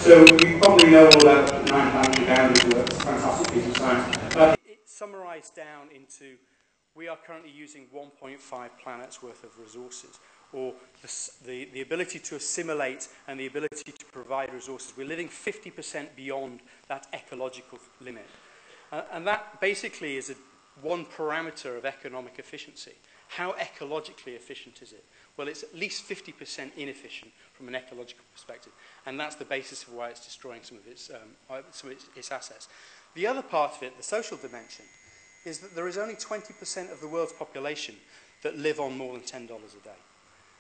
So you probably know all that nine-planetary boundary work. It's a fantastic piece of science. It's summarised down into, we are currently using 1.5 planets worth of resources, or the ability to assimilate and the ability to provide resources. We're living 50% beyond that ecological limit. And that basically is one parameter of economic efficiency. How ecologically efficient is it? Well, it's at least 50% inefficient from an ecological perspective. And that's the basis of why it's destroying some of its assets. The other part of it, the social dimension, is that there is only 20% of the world's population that live on more than $10 a day.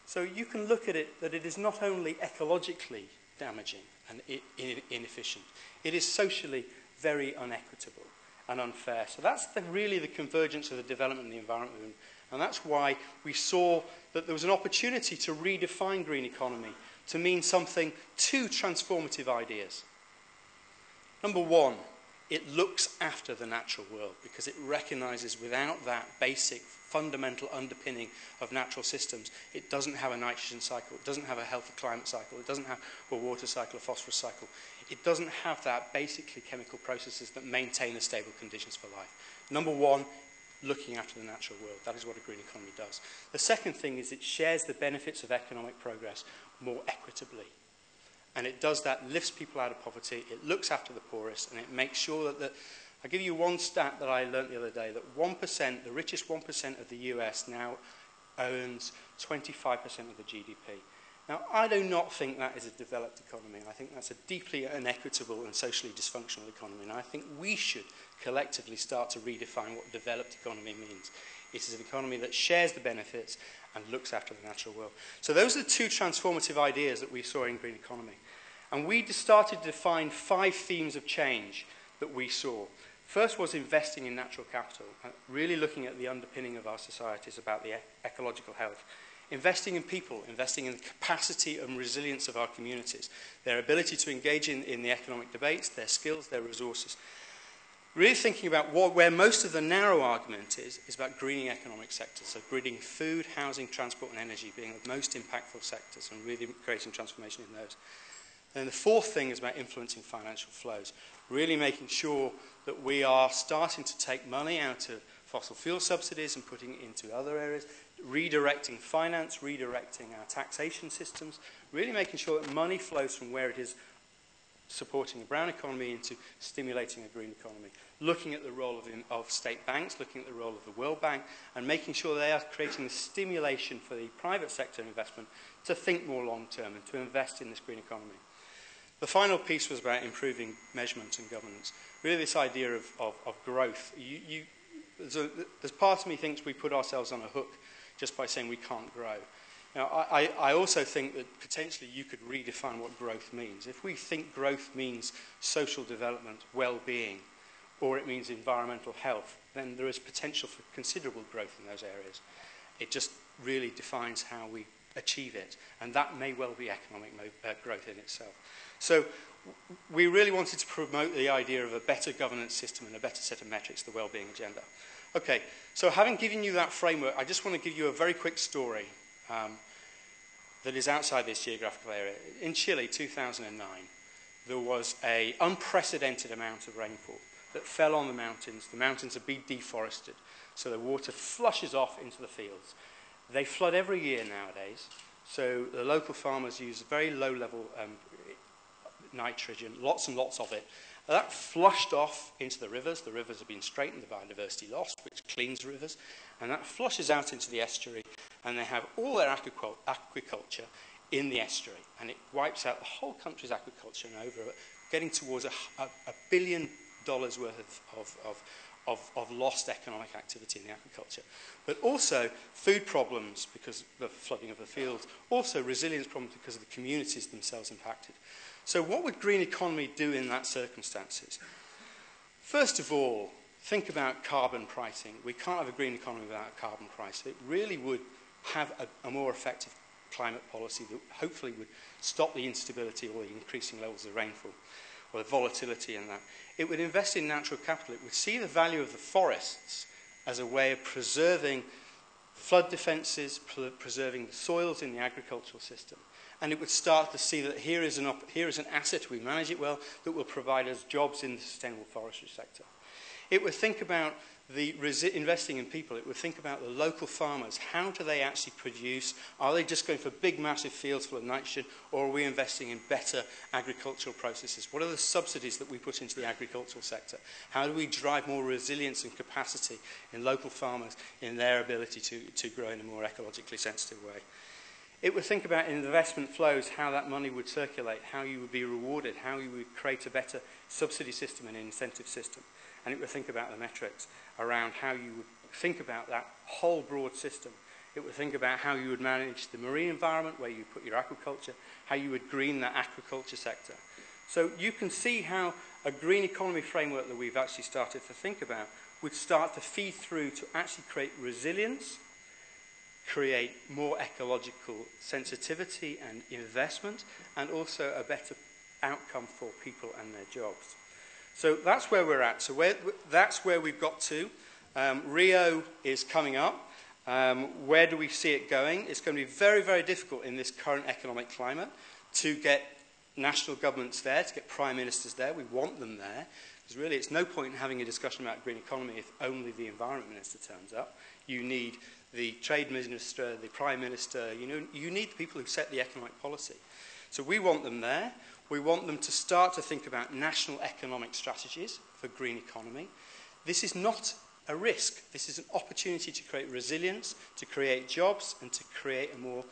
So you can look at it that it is not only ecologically damaging and inefficient, it is socially very unequitable and unfair. So that's really the convergence of the development and the environment movement. And that's why we saw that there was an opportunity to redefine green economy to mean something, two transformative ideas. Number one, it looks after the natural world because it recognizes without that basic fundamental underpinning of natural systems, it doesn't have a nitrogen cycle, it doesn't have a healthy climate cycle, it doesn't have a water cycle, a phosphorus cycle. It doesn't have that basically chemical processes that maintain the stable conditions for life. Number one, looking after the natural world. That is what a green economy does. The second thing is it shares the benefits of economic progress more equitably. And it does that, lifts people out of poverty, it looks after the poorest, and it makes sure that I'll give you one stat that I learned the other day, that 1%, the richest 1% of the US now owns 25% of the GDP. Now, I do not think that is a developed economy. I think that's a deeply inequitable and socially dysfunctional economy. And I think we should collectively start to redefine what developed economy means. It is an economy that shares the benefits and looks after the natural world. So those are the two transformative ideas that we saw in green economy. And we started to define 5 themes of change that we saw. First was investing in natural capital, really looking at the underpinning of our societies about the ecological health. Investing in people, investing in the capacity and resilience of our communities, their ability to engage in the economic debates, their skills, their resources. Really thinking about where most of the narrow argument is about greening economic sectors, so greening food, housing, transport and energy being the most impactful sectors and really creating transformation in those. And the fourth thing is about influencing financial flows, really making sure that we are starting to take money out of fossil fuel subsidies and putting it into other areas, redirecting finance, redirecting our taxation systems, really making sure that money flows from where it is supporting a brown economy into stimulating a green economy, looking at the role of state banks, looking at the role of the World Bank, and making sure they are creating the stimulation for the private sector investment to think more long-term and to invest in this green economy. The final piece was about improving measurement and governance. Really this idea of growth. There's part of me thinks we put ourselves on a hook just by saying we can't grow. Now, I also think that potentially you could redefine what growth means. If we think growth means social development, well-being, or it means environmental health, then there is potential for considerable growth in those areas. It just really defines how we achieve it, and that may well be economic growth in itself. So we really wanted to promote the idea of a better governance system and a better set of metrics, the well-being agenda. Okay, so having given you that framework, I just want to give you a very quick story that is outside this geographical area. In Chile, 2009, there was an unprecedented amount of rainfall that fell on the mountains. The mountains have been deforested, so the water flushes off into the fields. They flood every year nowadays, so the local farmers use very low-level nitrogen, lots and lots of it. That flushed off into the rivers. The rivers have been straightened, the biodiversity lost, which cleans rivers, and that flushes out into the estuary, and they have all their aquaculture in the estuary, and it wipes out the whole country's aquaculture and over getting towards $1 billion worth of lost economic activity in the agriculture. But also food problems because of the flooding of the fields, also resilience problems because of the communities themselves impacted. So what would green economy do in that circumstances? First of all, think about carbon pricing. We can't have a green economy without a carbon price. It really would have a more effective climate policy that hopefully would stop the instability or the increasing levels of rainfall or the volatility in that. It would invest in natural capital. It would see the value of the forests as a way of preserving flood defences, preserving the soils in the agricultural system. and it would start to see that here is an asset, we manage it well, that will provide us jobs in the sustainable forestry sector. It would think about investing in people. It would think about the local farmers. How do they actually produce? Are they just going for big, massive fields full of nitrogen, or are we investing in better agricultural processes? What are the subsidies that we put into the agricultural sector? How do we drive more resilience and capacity in local farmers in their ability to grow in a more ecologically sensitive way? It would think about investment flows, how that money would circulate, how you would be rewarded, how you would create a better subsidy system and incentive system. And it would think about the metrics around how you would think about that whole broad system. It would think about how you would manage the marine environment, where you put your aquaculture, how you would green that aquaculture sector. So you can see how a green economy framework that we've actually started to think about would start to feed through to actually create resilience, create more ecological sensitivity and investment, and also a better outcome for people and their jobs. So that's where we're at. So that's where we've got to. Rio is coming up. Where do we see it going? It's going to be very, very difficult in this current economic climate to get national governments there, to get prime ministers there. We want them there. Because really it's no point in having a discussion about green economy if only the environment minister turns up. You need the trade minister, the prime minister. You need the people who set the economic policy. So we want them there. We want them to start to think about national economic strategies for green economy. This is not a risk. This is an opportunity to create resilience, to create jobs, and to create a more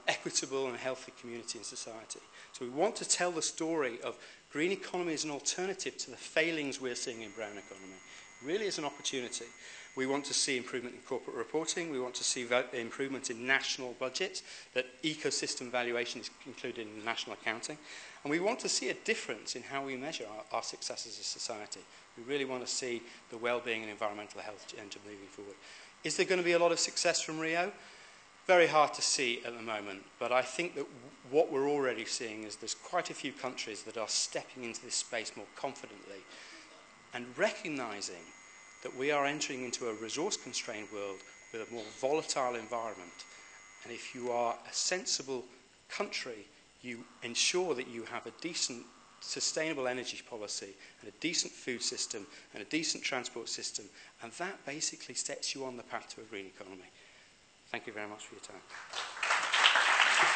equitable and healthy community and society. So we want to tell the story of green economy as an alternative to the failings we're seeing in brown economy. It really is an opportunity. We want to see improvement in corporate reporting. We want to see improvement in national budgets, that ecosystem valuation is included in national accounting. And we want to see a difference in how we measure our success as a society. We really want to see the well-being and environmental health agenda moving forward. Is there going to be a lot of success from Rio? Very hard to see at the moment, but I think that what we're already seeing is there's quite a few countries that are stepping into this space more confidently and recognizing that we are entering into a resource-constrained world with a more volatile environment. And if you are a sensible country, you ensure that you have a decent, sustainable energy policy and a decent food system and a decent transport system, and that basically sets you on the path to a green economy. Thank you very much for your time.